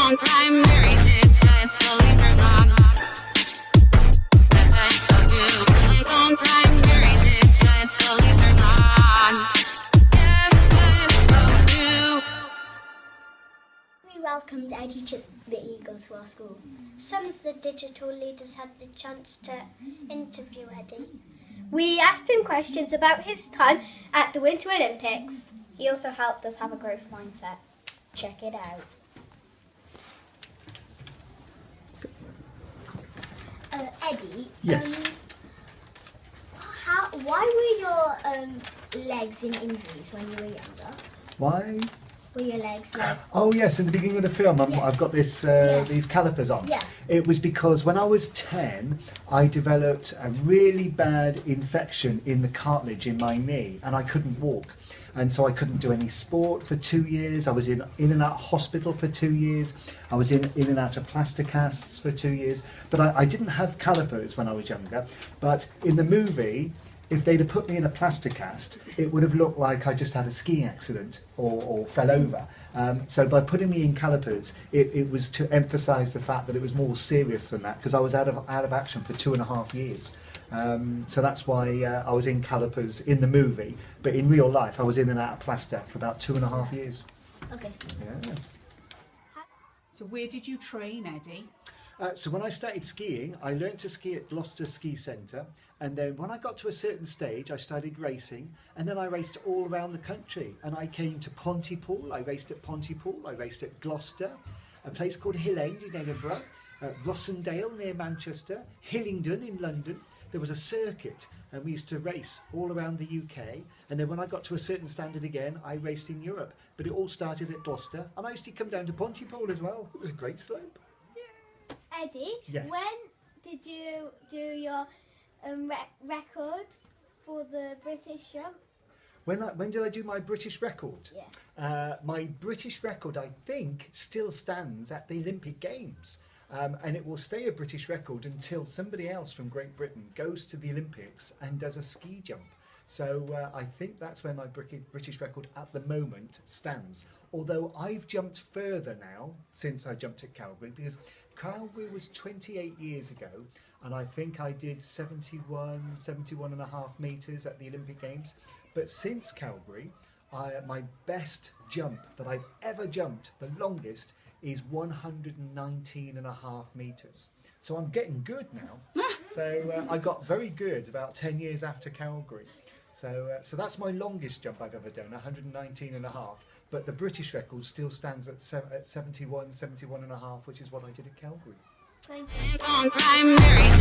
on primary ditch, it's a leader knock. It's on primary ditch, it's a leader knock. We welcomed Eddie to the Eagleswell School. Some of the digital leaders had the chance to interview Eddie. We asked him questions about his time at the Winter Olympics. He also helped us have a growth mindset. Check it out. Eddie? Yes. Why were your legs in injuries when you were younger? Why? Were your legs like... Oh yes, in the beginning of the film, Yes. I've got this these calipers on. Yeah. It was because when I was 10, I developed a really bad infection in the cartilage in my knee, and I couldn't walk. And so I couldn't do any sport for 2 years. I was in and out of hospital for 2 years. I was in and out of plaster casts for 2 years. But I didn't have calipers when I was younger. But in the movie, if they'd have put me in a plaster cast, it would have looked like I just had a skiing accident or fell over. So by putting me in calipers, it was to emphasise the fact that it was more serious than that, because I was out of action for 2.5 years. So that's why I was in calipers in the movie, but in real life I was in and out of plaster for about 2.5 years. Okay. Yeah. So where did you train, Eddie? So when I started skiing, I learnt to ski at Gloucester Ski Centre, and then when I got to a certain stage, I started racing, and then I raced all around the country. And I came to Pontypool, I raced at Pontypool, I raced at Gloucester, a place called Hill End in Edinburgh, Rossendale near Manchester, Hillingdon in London. There was a circuit, and we used to race all around the UK. And then when I got to a certain standard again, I raced in Europe. But it all started at Gloucester, and I used to come down to Pontypool as well. It was a great slope. Eddie, Yes. when did you do your record for the British jump? When did I do my British record? Yeah. My British record, I think, still stands at the Olympic Games. And it will stay a British record until somebody else from Great Britain goes to the Olympics and does a ski jump. So I think that's where my British record at the moment stands. Although I've jumped further now since I jumped at Calgary, because Calgary was 28 years ago, and I think I did 71 and a half metres at the Olympic Games. But since Calgary, my best jump that I've ever jumped, the longest, is 119 and a half metres. So I'm getting good now. So I got very good about 10 years after Calgary. So that's my longest jump I've ever done, 119 and a half. But the British record still stands at 71 and a half, which is what I did at Calgary. Thank you. It's on primary